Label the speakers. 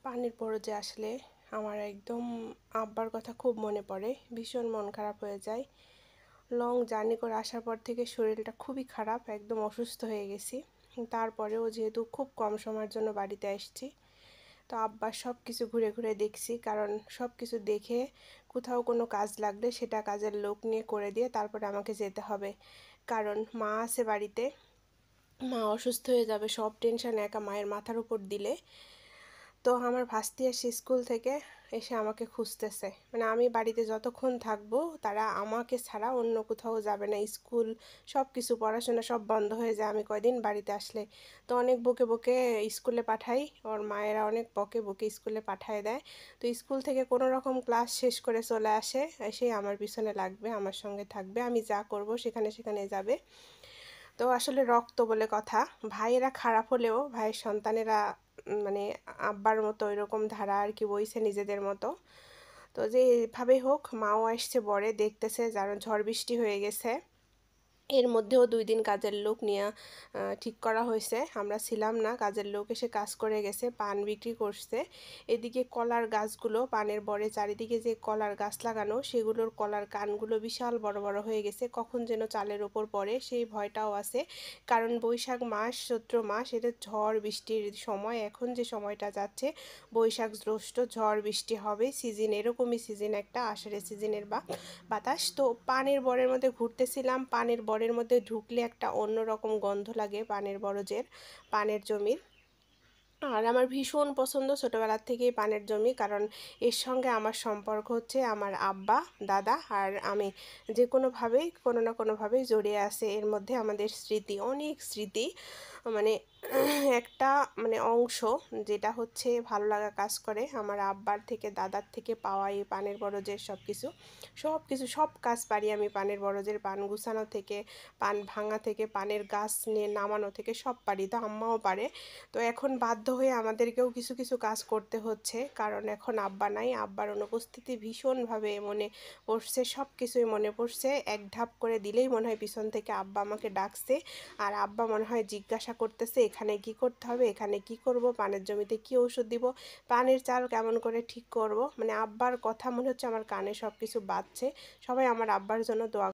Speaker 1: পানির বরজে আসলে আমার একদম আব্বার কথা খুব মনে পড়ে, ভীষণ মন খারাপ হয়ে যায়। লং জার্নি করে আসার পর থেকে শরীরটা খুবই খারাপ, একদম অসুস্থ হয়ে গেছি। তারপরেও যেহেতু খুব কম সময়ের জন্য বাড়িতে আসছি, তো আব্বার সব কিছু ঘুরে ঘুরে দেখছি, কারণ সব কিছু দেখে কোথাও কোনো কাজ লাগলে সেটা কাজের লোক নিয়ে করে দিয়ে তারপরে আমাকে যেতে হবে, কারণ মা আছে বাড়িতে। মা অসুস্থ হয়ে যাবে, সব টেনশন একা মায়ের মাথার উপর দিলে। তো আমার ভাস্তি আসে স্কুল থেকে, এসে আমাকে খুঁজতেছে, মানে আমি বাড়িতে যতক্ষণ থাকবো তারা আমাকে ছাড়া অন্য কোথাও যাবে না। স্কুল সব কিছু পড়াশোনা সব বন্ধ হয়ে যায় আমি কয়দিন বাড়িতে আসলে। তো অনেক বকে বকে স্কুলে পাঠাই, ওর মায়েরা অনেক বকে বকে স্কুলে পাঠায় দেয়। তো স্কুল থেকে কোনো রকম ক্লাস শেষ করে চলে আসে, এসে আমার পিছনে লাগবে, আমার সঙ্গে থাকবে, আমি যা করব সেখানে সেখানে যাবে। তো আসলে রক্ত বলে কথা, ভাইয়েরা খারাপ হলেও ভাইয়ের সন্তানেরা মানে আব্বার মতো এরকম ধারা আর কি বইছে নিজেদের মতো। তো যেভাবেই হোক মাও আসছে বরে দেখতেছে, যারা ঝড় বৃষ্টি হয়ে গেছে। এর মধ্যেও 2 দিন কাজের লোক নিয়ে ঠিক করা হয়েছে, আমরা ছিলাম না, কাজের লোক এসে কাজ করে গেছে, পান বিক্রি করছে। এদিকে কলার গাছগুলো পানের বরে চারিদিকে যে কলার গাছ লাগানো সেগুলোর কলার কানগুলো বিশাল বড় বড় হয়ে গেছে, কখন যেন চালের ওপর পড়ে সেই ভয়টাও আছে। কারণ বৈশাখ মাস চৈত্র মাস এটা ঝড় বৃষ্টির সময়, এখন যে সময়টা যাচ্ছে বৈশাখ জ্যৈষ্ঠ ঝড় বৃষ্টি হবে, সিজন এরকমই সিজন, একটা আষাঢ়ের সিজনের বাতাস। তো পানের বরের মধ্যে ঘুরতেছিলাম, পানের বরের মধ্যে ঢুকলে একটা অন্যরকম গন্ধ লাগে পানের বরজের, পানের জমির। আর আমার ভীষণ পছন্দ ছোটোবেলার থেকেই পানের জমি, কারণ এর সঙ্গে আমার সম্পর্ক হচ্ছে আমার আব্বা, দাদা আর আমি যে কোনোভাবেই কোনো না কোনোভাবেই জড়িয়ে আছে এর মধ্যে। আমাদের স্মৃতি, অনেক স্মৃতি, মানে একটা মানে অংশ যেটা হচ্ছে ভালো লাগা কাজ করে আমার আব্বার থেকে দাদার থেকে পাওয়া এই পানের বরজের সব কিছু। সব কিছু সব কাজ পারি আমি পানের বরজের, পান গুছানো থেকে পান ভাঙা থেকে পানের গাছ নিয়ে নামানো থেকে সব পারি, তো আম্মাও পারে। তো এখন বাধ্য হয়ে আমাদেরকেও কিছু কিছু কাজ করতে হচ্ছে, কারণ এখন আব্বা নাই, আব্বার অনুপস্থিতি ভীষণভাবে মনে পড়ছে, সব কিছুই মনে পড়ছে। এক ধাপ করে দিলেই মনে হয় পিছন থেকে আব্বা আমাকে ডাকছে, আর আব্বা মনে হয় জিজ্ঞাসা করতেছে এখানে কি করতে হবে, এখানে কি করব, পানের জমিতে কি ওষুধ দিব, পানের চাল কেমন করে ঠিক করব। মানে আব্বার কথা মনে হচ্ছে আমার কানে সব কিছু বাজছে। সবাই আমার আব্বার জন্য দোয়া